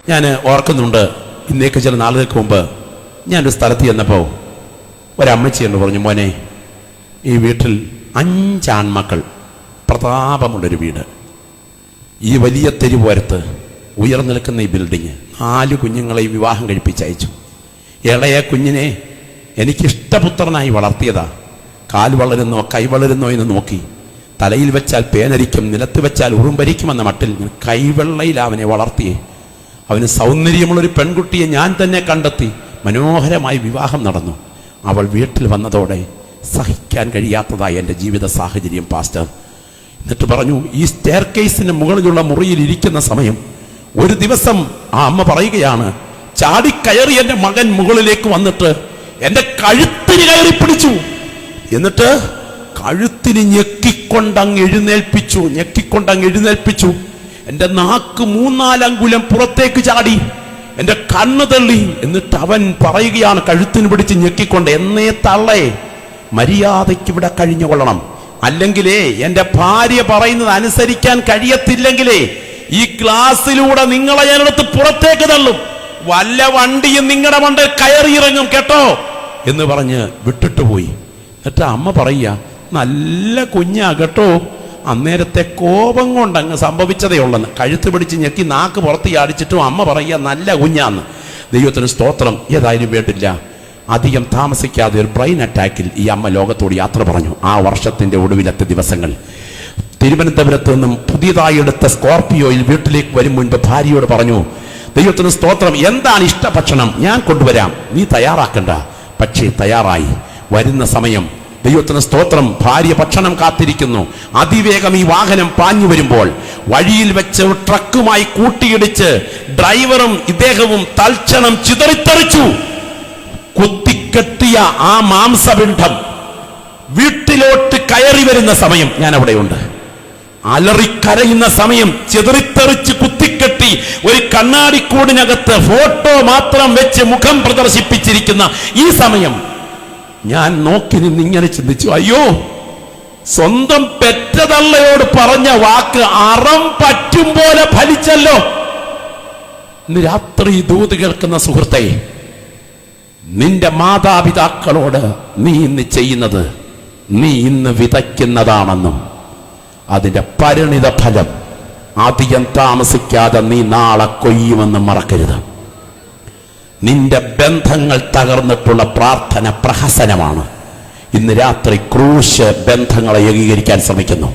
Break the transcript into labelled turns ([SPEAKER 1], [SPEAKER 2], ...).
[SPEAKER 1] ഞാൻ ഓർക്കുന്നുണ്ട്, ഇന്നേക്ക് ചില നാളുകൾക്ക് മുമ്പ് ഞാനൊരു സ്ഥലത്ത് ചെന്നപ്പോൾ ഒരമ്മച്ചി എന്ന് പറഞ്ഞു, മോനെ, ഈ വീട്ടിൽ 5 ആൺമക്കൾ, പ്രതാപമുള്ളൊരു വീട്, ഈ വലിയ തെരുവോരത്ത് ഉയർന്നു നിൽക്കുന്ന ഈ ബിൽഡിങ്, 4 കുഞ്ഞുങ്ങളെ വിവാഹം കഴിപ്പിച്ചയച്ചു. ഇളയ കുഞ്ഞിനെ എനിക്കിഷ്ടപുത്രനായി വളർത്തിയതാ. കാൽ വളരുന്നോ കൈ വളരുന്നോ എന്ന് നോക്കി, തലയിൽ വെച്ചാൽ പേനരിക്കും, നിലത്ത് വെച്ചാൽ ഉറുമ്പരിക്കുമെന്ന മട്ടിൽ കൈവെള്ളയിൽ അവനെ വളർത്തിയേ. അവന് സൗന്ദര്യമുള്ളൊരു പെൺകുട്ടിയെ ഞാൻ തന്നെ കണ്ടെത്തി മനോഹരമായി വിവാഹം നടന്നു. അവൾ വീട്ടിൽ വന്നതോടെ സഹിക്കാൻ കഴിയാത്തതായി എൻ്റെ ജീവിത സാഹചര്യം പാസ്റ്റർ. എന്നിട്ട് പറഞ്ഞു, ഈ സ്റ്റെയർ കേസിന് മുകളിലുള്ള മുറിയിൽ ഇരിക്കുന്ന സമയം ഒരു ദിവസം ആ അമ്മ പറയുകയാണ്, ചാടിക്കയറി എൻ്റെ മകൻ മുകളിലേക്ക് വന്നിട്ട് എൻ്റെ കഴുത്തിന് കയറി പിടിച്ചു. എന്നിട്ട് കഴുത്തിന് ഞെക്കിക്കൊണ്ടങ്ങ് എഴുന്നേൽപ്പിച്ചു. എൻ്റെ നാക്ക് 3-4 അങ്കുലം പുറത്തേക്ക് ചാടി, എൻ്റെ കണ്ണ് തള്ളി. എന്നിട്ട് അവൻ പറയുകയാണ്, കഴുത്തിന് പിടിച്ച് ഞെക്കിക്കൊണ്ട്, എന്നേ തള്ളേ, മര്യാദയ്ക്ക് ഇവിടെ കഴിഞ്ഞുകൊള്ളണം, അല്ലെങ്കിലേ എൻ്റെ ഭാര്യ പറയുന്നത് അനുസരിക്കാൻ കഴിയത്തില്ലെങ്കിലേ ഈ ക്ലാസ്സിലൂടെ നിങ്ങളെ ഞാനെടുത്ത് പുറത്തേക്ക് തള്ളും, വല്ല വണ്ടിയും നിങ്ങളുടെ മണ്ട കയറിയിറങ്ങും കേട്ടോ എന്ന് പറഞ്ഞ് വിട്ടിട്ട് പോയി. എന്നിട്ട് അമ്മ പറയുക, നല്ല കുഞ്ഞാ കേട്ടോ, അന്നേരത്തെ കോപം കൊണ്ടങ്ങ് സംഭവിച്ചതേ ഉള്ളെന്ന്. കഴുത്ത് പിടിച്ച് ഞെക്കി നാക്ക് പുറത്ത് ചാടിച്ചിട്ടും അമ്മ പറയുക നല്ല കുഞ്ഞാന്ന്. ദൈവത്തിന് സ്തോത്രം. ഏതായാലും വേണ്ടില്ല, അധികം താമസിക്കാതെ ഒരു ബ്രെയിൻ അറ്റാക്കിൽ ഈ അമ്മ ലോകത്തോട് യാത്ര പറഞ്ഞു. ആ വർഷത്തിന്റെ ഒടുവിലത്തെ ദിവസങ്ങൾ തിരുവനന്തപുരത്ത് നിന്നും പുതിയതായി എടുത്ത സ്കോർപിയോയിൽ വീട്ടിലേക്ക് വരും മുൻപ് ഭാര്യയോട് പറഞ്ഞു, ദൈവത്തിന് സ്തോത്രം, എന്താണ് ഇഷ്ടഭക്ഷണം ഞാൻ കൊണ്ടുവരാം, നീ തയ്യാറാക്കണ്ട. പക്ഷേ തയ്യാറായി. വരുന്ന സമയം ദൈവത്തിന് സ്തോത്രം, ഭാര്യ ഭക്ഷണം കാത്തിരിക്കുന്നു. അതിവേഗം ഈ വാഹനം പാഞ്ഞു വരുമ്പോൾ വഴിയിൽ വെച്ച് ട്രക്കുമായി കൂട്ടിയിടിച്ച് ഡ്രൈവറും ഇദ്ദേഹവും തൽക്ഷണം ചിതറിത്തെറിച്ചു. കുത്തിക്കെട്ടിയ ആ മാംസപിണ്ഡം വീട്ടിലോട്ട് കയറി വരുന്ന സമയം ഞാൻ അവിടെയുണ്ട്. അലറിക്കരയുന്ന സമയം, ചിതറിത്തെറിച്ച് കുത്തിക്കെട്ടി ഒരു കണ്ണാടിക്കൂടിനകത്ത് ഫോട്ടോ മാത്രം വെച്ച് മുഖം പ്രദർശിപ്പിച്ചിരിക്കുന്ന ഈ സമയം ഞാൻ നോക്കി നിന്നിങ്ങനെ ചിന്തിച്ചു, അയ്യോ, സ്വന്തം പെറ്റതള്ളയോട് പറഞ്ഞ വാക്ക് അറം പറ്റും പോലെ ഫലിച്ചല്ലോ. ഇന്ന് രാത്രി ദൂത് കേൾക്കുന്ന സുഹൃത്തെ, നിന്റെ മാതാപിതാക്കളോട് നീ ഇന്ന് ചെയ്യുന്നത് നീ ഇന്ന് വിതയ്ക്കുന്നതാണെന്നും അതിന്റെ പരിണിത ഫലം അധികം താമസിക്കാതെ നീ നാളെ കൊയ്യുമെന്നും മറക്കരുത്. നിന്റെ ബന്ധങ്ങൾ തകർന്നിട്ടുള്ള പ്രാർത്ഥന പ്രഹസനമാണ്. ഇന്ന് രാത്രി ക്രൂശ് ബന്ധങ്ങളെ ഏകീകരിക്കാൻ ശ്രമിക്കുന്നു.